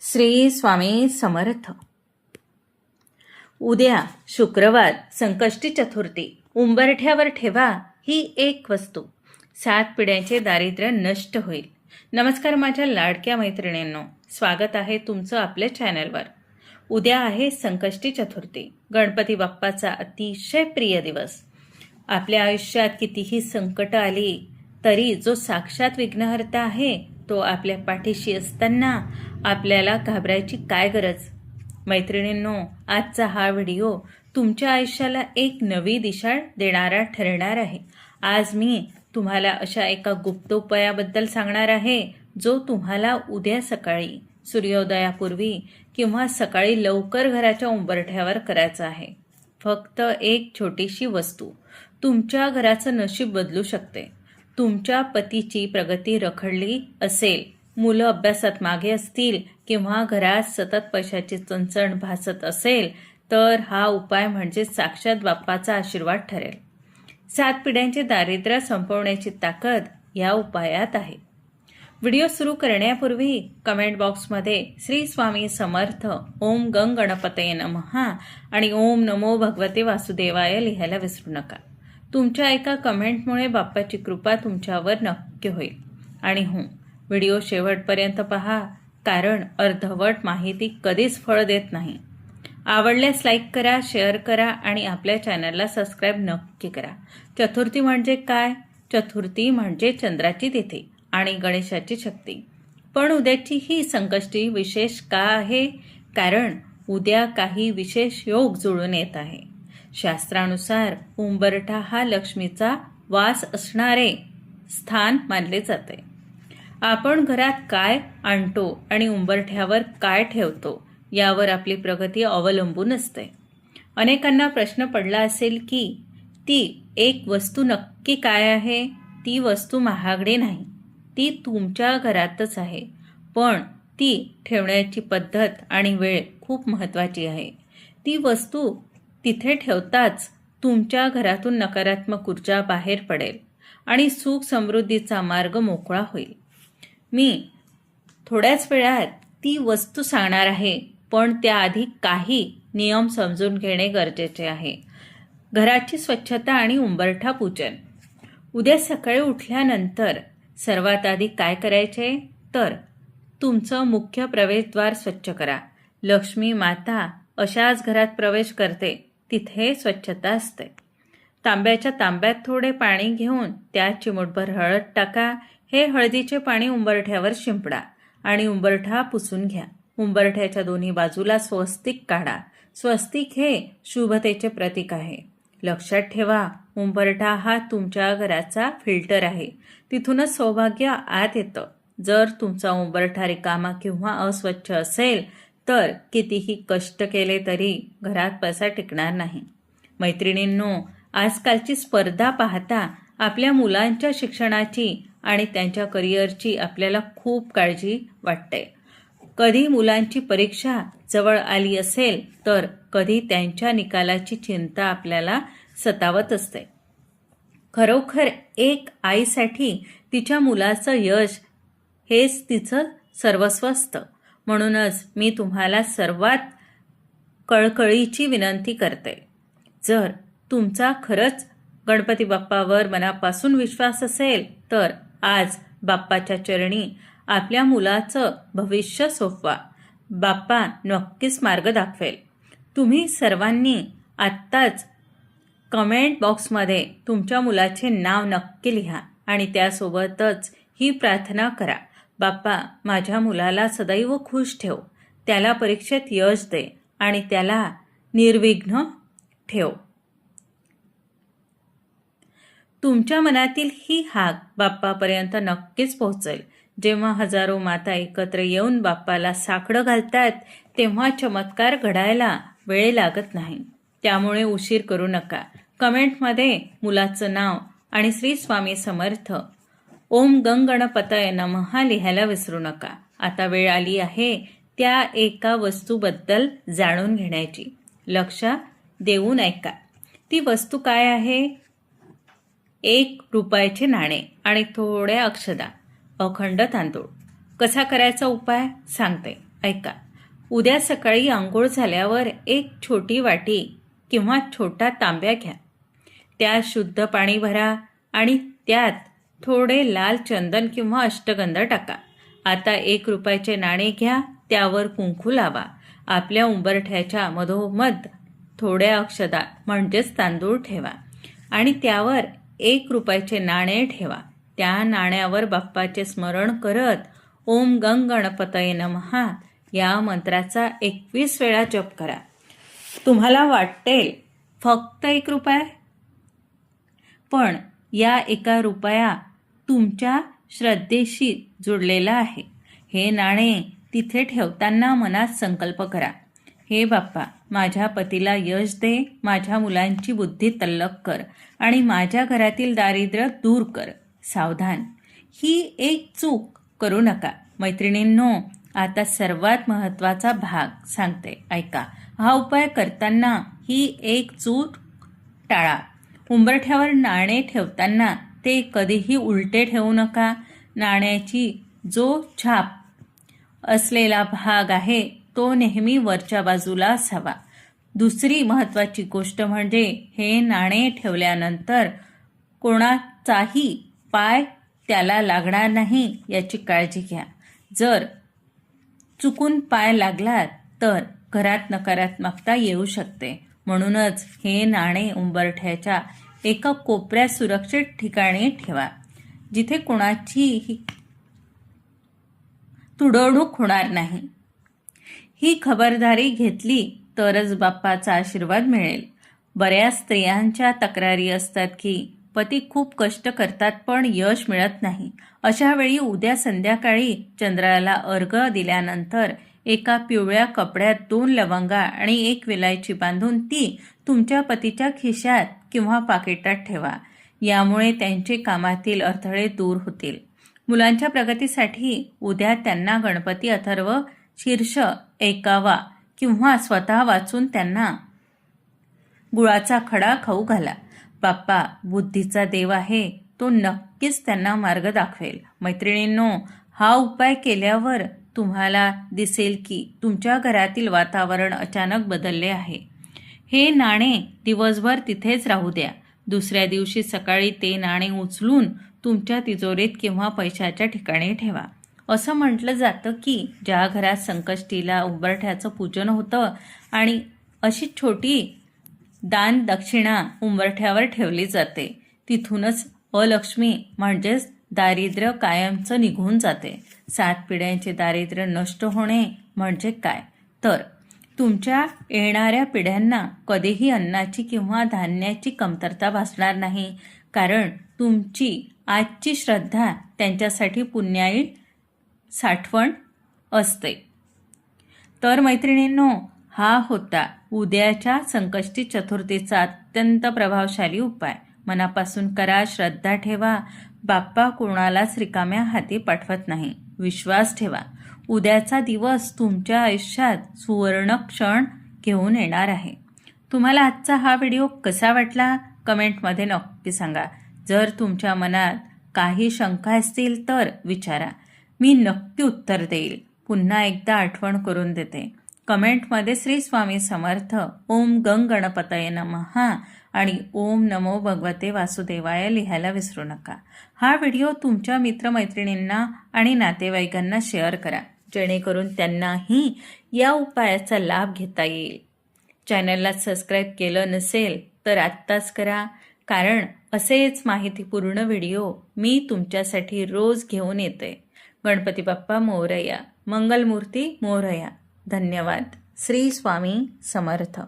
श्री स्वामी समर्थ. उद्या शुक्रवार संकष्टी चतुर्थी. उंबरठ्यावर ठेवा ही एक वस्तू, 7 पिढ्यांचे दारिद्र्य नष्ट होईल. नमस्कार माझ्या लाडक्या मैत्रिणींनो, स्वागत आहे तुमचं आपल्या चॅनलवर. उद्या आहे संकष्टी चतुर्थी, गणपती बाप्पाचा अतिशय प्रिय दिवस. आपल्या आयुष्यात कितीही संकट आली तरी जो साक्षात विघ्नहर्ता आहे तो आपल्या पाठीशी असताना आपल्याला घाबरायची काय गरज. मैत्रिणींनो, आजचा हा व्हिडिओ तुमच्या आयुष्याला एक नवी दिशा देणारा ठरणार आहे. आज मी तुम्हाला अशा एका गुप्त उपायाबद्दल सांगणार आहे जो तुम्हाला उद्या सकाळी सूर्योदयापूर्वी किंवा सकाळी लवकर घराच्या उंबरठ्यावर करायचा आहे. फक्त एक छोटीशी वस्तू तुमच्या घराचं नशीब बदलू शकते. तुमच्या पतीची प्रगती रखडली असेल, मुलं अभ्यासात मागे असतील किंवा घरात सतत पैशाची चणचण भासत असेल तर हा उपाय म्हणजे साक्षात बाप्पाचा आशीर्वाद ठरेल. 7 पिढ्यांचे दारिद्र्य संपवण्याची ताकद या उपायात आहे. व्हिडिओ सुरू करण्यापूर्वी कमेंट बॉक्समध्ये श्री स्वामी समर्थ, ओम गंग गणपतये नमः आणि ओम नमो भगवते वासुदेवाय लिहायला विसरू नका. तुमच्या एका कमेंटमुळे बाप्पाची कृपा तुमच्यावर नक्की होईल. आणि हो, व्हिडिओ शेवटपर्यंत पहा, कारण अर्धवट माहिती कधीच फळ देत नाही. आवडल्यास लाईक करा, शेअर करा आणि आपल्या चॅनलला सबस्क्राईब नक्की करा. चतुर्थी म्हणजे काय? चतुर्थी म्हणजे चंद्राची तिथी आणि गणेशाची शक्ती. पण उद्याची ही संकष्टी विशेष का आहे? कारण उद्या काही विशेष योग जुळून येत आहे. शास्त्रानुसार उंबरठा हा लक्ष्मीचा वास असणारे स्थान मानले जाते. आपण घरात काय आणतो आणि उंबरठ्यावर काय ठेवतो यावर आपली प्रगती अवलंबून असते. अनेकांना प्रश्न पडला असेल की ती एक वस्तू नक्की काय आहे. ती वस्तू महागडी नाही, ती तुमच्या घरातच आहे. पण ती ठेवण्याची पद्धत आणि वेळ खूप महत्त्वाची आहे. ती वस्तू तिथे ठेवताच तुमच्या घरातून नकारात्मक ऊर्जा बाहेर पडेल आणि सुख समृद्धीचा मार्ग मोकळा होईल. मी थोड्याच वेळात ती वस्तू सांगणार आहे, पण त्याआधी काही नियम समजून घेणे गरजेचे आहे. घराची स्वच्छता आणि उंबरठा पूजन. उद्या सकाळी उठल्यानंतर सर्वात आधी काय करायचे तर तुमचं मुख्य प्रवेशद्वार स्वच्छ करा. लक्ष्मी माता अशाच घरात प्रवेश करते तिथे स्वच्छता असते. तांब्याच्या तांब्यात थोडे पाणी घेऊन त्यात चिमूटभर हळद टाका. हे हळदीचे पाणी उंबरठ्यावर शिंपडा आणि उंबरठा पुसून घ्या. उंबरठ्याच्या दोन्ही बाजूला स्वस्तिक काढा. स्वस्तिक हे शुभतेचे प्रतीक आहे. लक्षात ठेवा, उंबरठा हा तुमच्या घराचा फिल्टर आहे. तिथूनच सौभाग्य आत येतं. जर तुमचा उंबरठा रिकामा किंवा अस्वच्छ असेल तर कितीही कष्ट केले तरी घरात पैसा टिकणार नाही. मैत्रिणींनो, आजकालची स्पर्धा पाहता आपल्या मुलांच्या शिक्षणाची आणि त्यांच्या करिअरची आपल्याला खूप काळजी वाटते. कधी मुलांची परीक्षा जवळ आली असेल तर कधी त्यांच्या निकालाची चिंता आपल्याला सतावत असते. खरोखर एक आईसाठी तिच्या मुलाचं यश हेच तिचं सर्वस्व असतं. म्हणूनच मी तुम्हाला सर्वात कळकळीची विनंती करते, जर तुमचा खरंच गणपती बाप्पावर मनापासून विश्वास असेल तर आज बाप्पाच्या चरणी आपल्या मुलाचं भविष्य सोपवा. बाप्पा नक्कीच मार्ग दाखवेल. तुम्ही सर्वांनी आत्ताच कमेंट बॉक्समध्ये तुमच्या मुलाचे नाव नक्की लिहा आणि त्यासोबतच ही प्रार्थना करा, बाप्पा माझ्या मुलाला सदैव खुश ठेव, त्याला परीक्षेत यश दे आणि त्याला निर्विघ्न ठेव. तुमच्या मनातील ही हाक बाप्पापर्यंत नक्कीच पोहोचेल. जेव्हा हजारो माता एकत्र येऊन बाप्पाला साकडं घालतात तेव्हा चमत्कार घडायला वेळ लागत नाही. त्यामुळे उशीर करू नका. कमेंटमध्ये मुलाचं नाव आणि श्री स्वामी समर्थ, ओम गंग गणपतये नमः लिहायला विसरू नका. आता वेळ आली आहे त्या एका वस्तूबद्दल जाणून घेण्याची. लक्ष देऊन ऐका. ती वस्तू काय आहे? 1 रुपयाचे नाणे आणि थोड्या अक्षदा, अखंड तांदूळ. कसा करायचा उपाय सांगते. ऐका. उद्या सकाळी अंघोळ झाल्यावर एक छोटी वाटी किंवा छोटा तांब्या घ्या. त्यात शुद्ध पाणी भरा आणि त्यात थोडे लाल चंदन किंवा अष्टगंध टाका. आता 1 रुपयाचे नाणे घ्या, त्यावर कुंकू लावा. आपल्या उंबरठ्याच्या मधोमध थोड्या अक्षदा म्हणजेच तांदूळ ठेवा आणि त्यावर 1 रुपयाचे नाणे ठेवा. त्या नाण्यावर बाप्पाचे स्मरण करत ओम गंग गणपतये नमः या मंत्राचा 21 वेळा जप करा. तुम्हाला वाटेल फक्त 1 रुपया, पण या 1 रुपया तुमच्या श्रद्धेशी जोडलेला आहे. हे नाणे तिथे ठेवताना मनात संकल्प करा, हे बाप्पा, माझ्या पतीला यश दे, माझ्या मुलांची बुद्धी तल्लख कर आणि माझ्या घरातील दारिद्र्य दूर कर. सावधान, ही एक चूक करू नका. मैत्रिणींनो, आता सर्वात महत्त्वाचा भाग सांगते, ऐका. हा उपाय करताना ही एक चूक टाळा. उंबरठ्यावर नाणे ठेवताना ते कधीही उलटे ठेवू नका. नाण्याची जो छाप असलेला भाग आहे तो नेहमी वरच्या बाजूला असावा. दुसरी महत्त्वाची गोष्ट म्हणजे हे नाणे ठेवल्यानंतर कोणाचाही पाय त्याला लागणार नाही याची काळजी घ्या. जर चुकून पाय लागला तर घरात नकारात्मकता येऊ शकते. म्हणूनच हे नाणे उंबरठ्याच्या एका कोपऱ्यात सुरक्षित ठिकाणी ठेवा, जिथे कोणाचीही तुडवणूक होणार नाही. ही खबरदारी घेतली तरच बाप्पाचा आशीर्वाद मिळेल. बऱ्याच स्त्रियांच्या तक्रारी असतात की पती खूप कष्ट करतात पण यश मिळत नाही. अशा वेळी उद्या संध्याकाळी चंद्राला अर्घ्य दिल्यानंतर एका पिवळ्या कपड्यात 2 लवंगा आणि 1 विलायची बांधून ती तुमच्या पतीच्या खिशात किंवा पाकिटात ठेवा. यामुळे त्यांचे कामातील अडथळे दूर होतील. मुलांच्या प्रगतीसाठी उद्या त्यांना गणपती अथर्व शीर्ष ऐकावा किंवा स्वतः वाचून त्यांना गुळाचा खडा खाऊ घाला. बाप्पा बुद्धीचा देव आहे, तो नक्कीच त्यांना मार्ग दाखवेल. मैत्रिणींनो, हा उपाय केल्यावर तुम्हाला दिसेल की तुमच्या घरातील वातावरण अचानक बदलले आहे. हे नाणे दिवसभर तिथेच राहू द्या. दुसऱ्या दिवशी सकाळी ते नाणे उचलून तुमच्या तिजोरीत किंवा पैशाच्या ठिकाणी ठेवा. असं म्हटलं जातं की ज्या घरात संकष्टीला उंबरठ्याचं पूजन होतं आणि अशी छोटी दान दक्षिणा उंबरठ्यावर ठेवली जाते, तिथूनच अलक्ष्मी म्हणजेच दारिद्र्य कायमचं निघून जाते. 7 पिढ्यांचे दारिद्र्य नष्ट होणे म्हणजे काय, तर तुमच्या येणाऱ्या पिढ्यांना कधीही अन्नाची किंवा धान्याची कमतरता भासणार नाही, कारण तुमची आजची श्रद्धा त्यांच्यासाठी पुण्याई साठवण असते. तर मैत्रिणींनो, हा होता उद्याच्या संकष्टी चतुर्थीचा अत्यंत प्रभावशाली उपाय. मनापासून करा, श्रद्धा ठेवा. बाप्पा कोणालाच रिकाम्या हाती पाठवत नाही. विश्वास ठेवा. उद्याचा दिवस तुमच्या आयुष्यात सुवर्ण क्षण घेऊन येणार आहे. तुम्हाला आजचा हा व्हिडिओ कसा वाटला कमेंटमध्ये नक्की सांगा. जर तुमच्या मनात काही शंका असतील तर विचारा, मी नक्की उत्तर देईल. पुन्हा एकदा आठवण करून देते, कमेंटमध्ये श्री स्वामी समर्थ, ओम गंग गणपतये नमः आणि ओम नमो भगवते वासुदेवाय लिहायला विसरू नका. हा व्हिडिओ तुमच्या मित्रमैत्रिणींना आणि नातेवाईकांना शेअर करा, जेणेकरून त्यांनाही या उपायाचा लाभ घेता येईल. चॅनलला सबस्क्राईब केलं नसेल तर आत्ताच करा, कारण असेच माहितीपूर्ण व्हिडिओ मी तुमच्यासाठी रोज घेऊन येते. गणपती बाप्पा मोरया, मंगलमूर्ती मोरया. धन्यवाद. श्री स्वामी समर्थ.